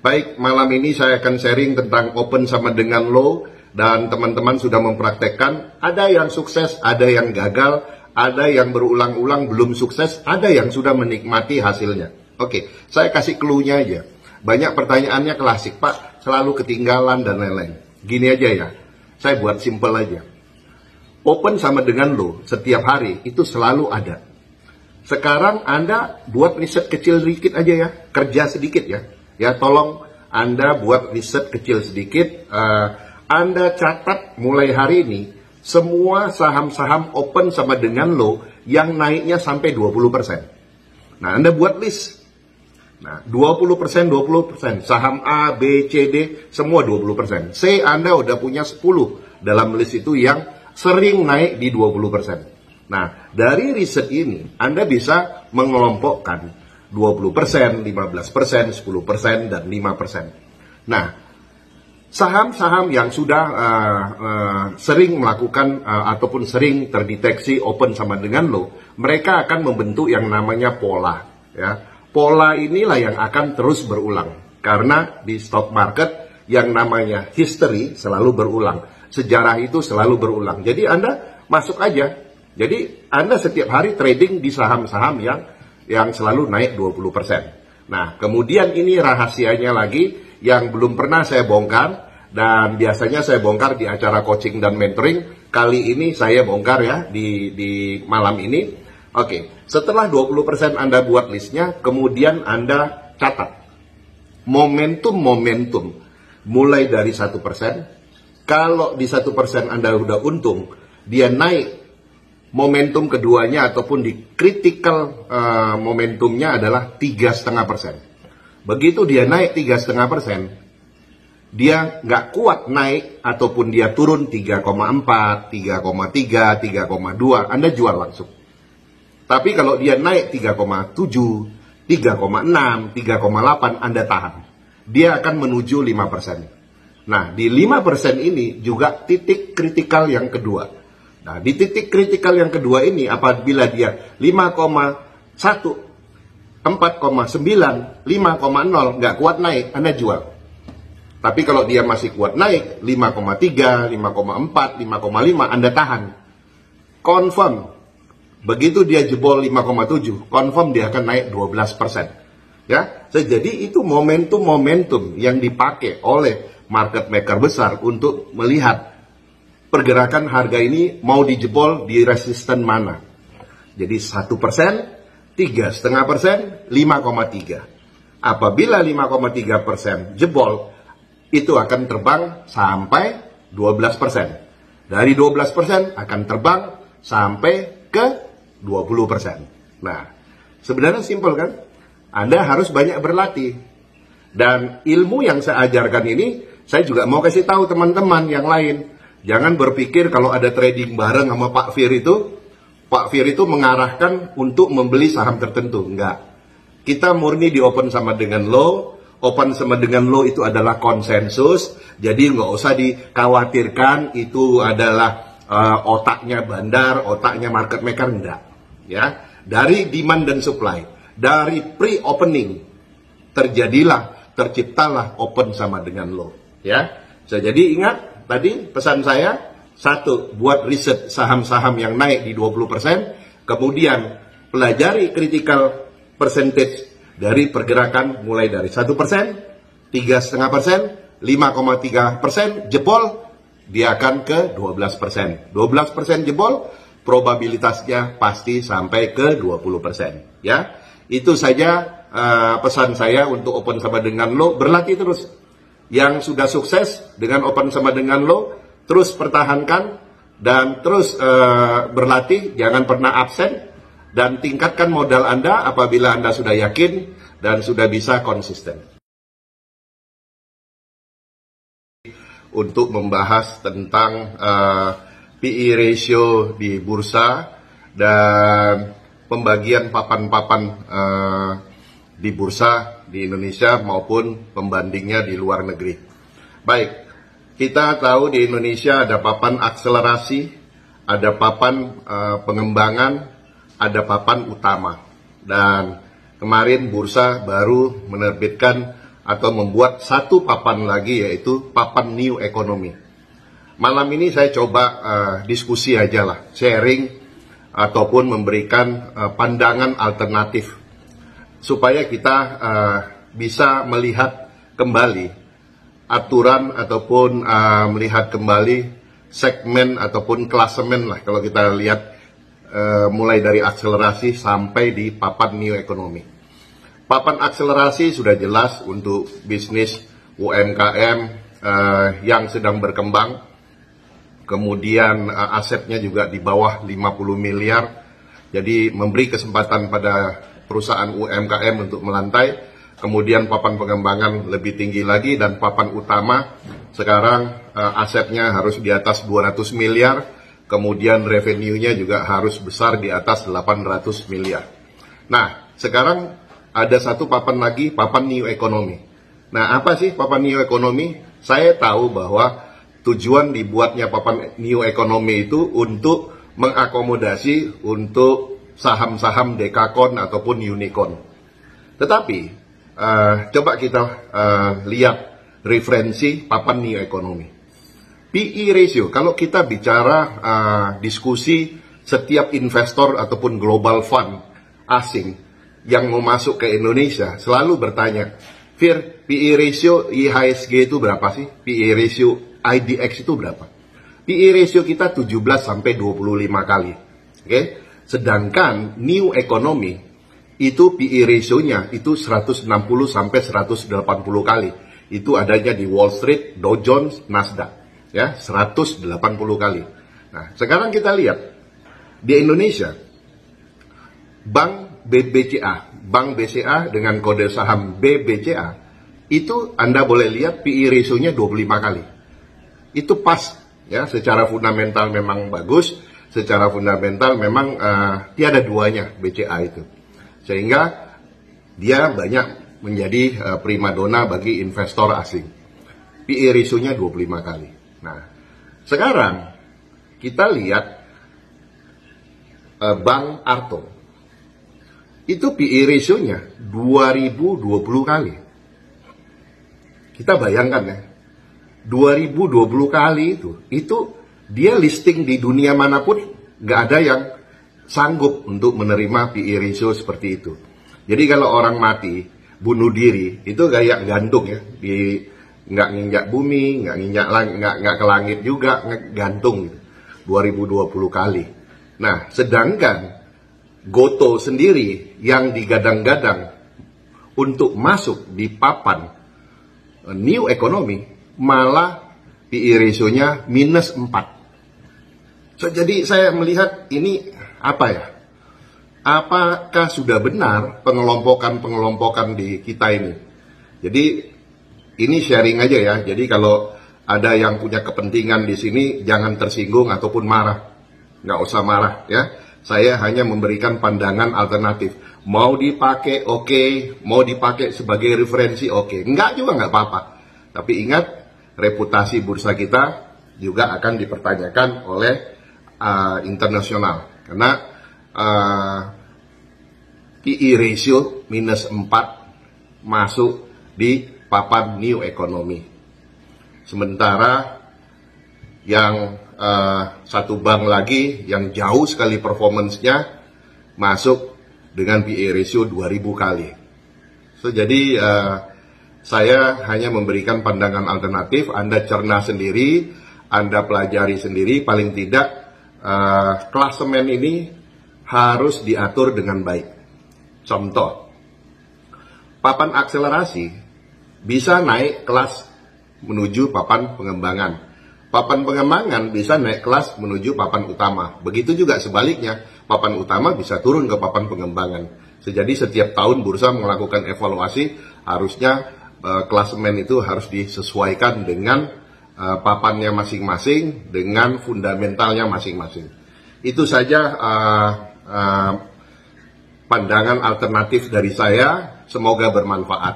Baik, malam ini saya akan sharing tentang open sama dengan low, dan teman-teman sudah mempraktekkan. Ada yang sukses, ada yang gagal, ada yang berulang-ulang belum sukses, ada yang sudah menikmati hasilnya. Oke, saya kasih clue-nya aja. Banyak pertanyaannya klasik, Pak, selalu ketinggalan dan lain-lain. Gini aja ya, saya buat simple aja. Open sama dengan low setiap hari itu selalu ada. Sekarang Anda buat riset kecil sedikit aja ya, kerja sedikit ya. Ya, tolong Anda buat riset kecil sedikit. Anda catat mulai hari ini semua saham-saham open sama dengan low yang naiknya sampai 20%. Nah, Anda buat list. Nah, 20%, 20%. Saham A, B, C, D, semua 20%. C, Anda udah punya 10 dalam list itu yang sering naik di 20%. Nah, dari riset ini, Anda bisa mengelompokkan 20%, 15%, 10%, dan 5%. Nah, saham-saham yang sudah sering melakukan ataupun sering terdeteksi open sama dengan low, mereka akan membentuk yang namanya pola. Ya. Pola inilah yang akan terus berulang. Karena di stock market yang namanya history selalu berulang. Sejarah itu selalu berulang. Jadi Anda masuk aja. Jadi Anda setiap hari trading di saham-saham yang selalu naik 20%. Nah, kemudian ini rahasianya lagi yang belum pernah saya bongkar, dan biasanya saya bongkar di acara coaching dan mentoring. Kali ini saya bongkar ya di malam ini. Oke, setelah 20% Anda buat listnya, kemudian Anda catat momentum-momentum mulai dari 1%. Kalau di 1% Anda udah untung, dia naik. Momentum keduanya ataupun di critical momentumnya adalah 3,5%. Begitu dia naik 3,5%, dia nggak kuat naik ataupun dia turun 3,4, 3,3, 3,2, Anda jual langsung. Tapi kalau dia naik 3,7, 3,6, 3,8, Anda tahan. Dia akan menuju 5%. Nah, di 5% ini juga titik kritikal yang kedua. Nah, di titik kritikal yang kedua ini, apabila dia 5,1, 4,9, 5,0, nggak kuat naik, Anda jual. Tapi kalau dia masih kuat naik, 5,3, 5,4, 5,5, Anda tahan. Confirm. Begitu dia jebol 5,7, confirm dia akan naik 12%. Ya, jadi itu momentum-momentum yang dipakai oleh market maker besar untuk melihat pergerakan harga ini mau dijebol di resisten mana. Jadi 1%, 3,5%, 5,3. Apabila 5,3% jebol, itu akan terbang sampai 12%. Dari 12% akan terbang sampai ke 20%. Nah, sebenarnya simpel kan? Anda harus banyak berlatih. Dan ilmu yang saya ajarkan ini, saya juga mau kasih tahu teman-teman yang lain. Jangan berpikir kalau ada trading bareng sama Pak Fir itu mengarahkan untuk membeli saham tertentu. Enggak. Kita murni di open sama dengan low. Open sama dengan low itu adalah konsensus. Jadi nggak usah dikhawatirkan itu adalah otaknya bandar, otaknya market maker. Enggak. Ya. Dari demand dan supply. Dari pre-opening terciptalah open sama dengan low. Ya. Jadi ingat, tadi pesan saya, satu, buat riset saham-saham yang naik di 20%, kemudian pelajari critical percentage dari pergerakan mulai dari 1%, 3,5%, 5,3%, jebol, dia akan ke 12%. 12% jebol, probabilitasnya pasti sampai ke 20%. Ya, itu saja pesan saya untuk open sama dengan low, berlatih terus. Yang sudah sukses dengan open sama dengan low, terus pertahankan dan terus berlatih, jangan pernah absen, dan tingkatkan modal Anda apabila Anda sudah yakin dan sudah bisa konsisten. Untuk membahas tentang PE ratio di bursa dan pembagian papan-papan di bursa di Indonesia maupun pembandingnya di luar negeri. Baik, kita tahu di Indonesia ada papan akselerasi, ada papan pengembangan, ada papan utama. Dan kemarin bursa baru menerbitkan atau membuat satu papan lagi, yaitu papan New Economy. Malam ini saya coba diskusi aja lah, sharing ataupun memberikan pandangan alternatif supaya kita bisa melihat kembali aturan ataupun melihat kembali segmen ataupun klasemen lah, kalau kita lihat mulai dari akselerasi sampai di papan New Economy. Papan akselerasi sudah jelas untuk bisnis UMKM yang sedang berkembang, kemudian asetnya juga di bawah 50 miliar, jadi memberi kesempatan pada perusahaan UMKM untuk melantai. Kemudian papan pengembangan lebih tinggi lagi, dan papan utama sekarang asetnya harus di atas 200 miliar, kemudian revenue-nya juga harus besar di atas 800 miliar. Nah, sekarang ada satu papan lagi, papan New Economy. Nah, apa sih papan New Economy? Saya tahu bahwa tujuan dibuatnya papan New Economy itu untuk mengakomodasi untuk saham-saham dekakon ataupun unicorn. Tetapi coba kita lihat referensi papan New Economy. PE ratio, kalau kita bicara diskusi setiap investor ataupun global fund asing yang mau masuk ke Indonesia selalu bertanya, Fir, PE ratio IHSG itu berapa sih? PE ratio IDX itu berapa? PE ratio kita 17 sampai 25 kali. Oke? Sedangkan New Economy itu PE ratio-nya itu 160 sampai 180 kali. Itu adanya di Wall Street, Dow Jones, Nasdaq. Ya, 180 kali. Nah, sekarang kita lihat di Indonesia, Bank BCA dengan kode saham BBCA, itu Anda boleh lihat PE ratio-nya 25 kali. Itu pas, ya, secara fundamental memang bagus, secara fundamental memang tiada duanya BCA itu. Sehingga dia banyak menjadi primadona bagi investor asing. PE ratio-nya 25 kali. Nah, sekarang kita lihat Bank Arto. Itu PE ratio-nya 2020 kali. Kita bayangkan ya, 2020 kali itu dia listing di dunia manapun nggak ada yang sanggup untuk menerima PE ratio seperti itu. Jadi kalau orang mati, bunuh diri, itu kayak gantung ya, nggak nginjak bumi, nggak ke langit juga, gantung gitu. 2020 kali. Nah, sedangkan Goto sendiri yang digadang-gadang untuk masuk di papan New Economy, malah PE ratio-nya minus 4. So, jadi saya melihat ini apa ya? Apakah sudah benar pengelompokan di kita ini? Jadi ini sharing aja ya. Jadi kalau ada yang punya kepentingan di sini, jangan tersinggung ataupun marah. Nggak usah marah ya. Saya hanya memberikan pandangan alternatif. Mau dipakai oke, mau dipakai sebagai referensi oke. Enggak juga nggak apa-apa. Tapi ingat, reputasi bursa kita juga akan dipertanyakan oleh internasional. Karena PE ratio minus 4 masuk di papan New Economy. Sementara yang satu bank lagi yang jauh sekali performance-nya masuk dengan PE ratio 2000 kali. So, jadi saya hanya memberikan pandangan alternatif, Anda cerna sendiri, Anda pelajari sendiri, paling tidak klasemen ini harus diatur dengan baik. Contoh, papan akselerasi bisa naik kelas menuju papan pengembangan. Papan pengembangan bisa naik kelas menuju papan utama. Begitu juga sebaliknya, papan utama bisa turun ke papan pengembangan. Jadi setiap tahun bursa melakukan evaluasi, harusnya klasemen itu harus disesuaikan dengan papannya masing-masing, dengan fundamentalnya masing-masing. Itu saja pandangan alternatif dari saya, semoga bermanfaat.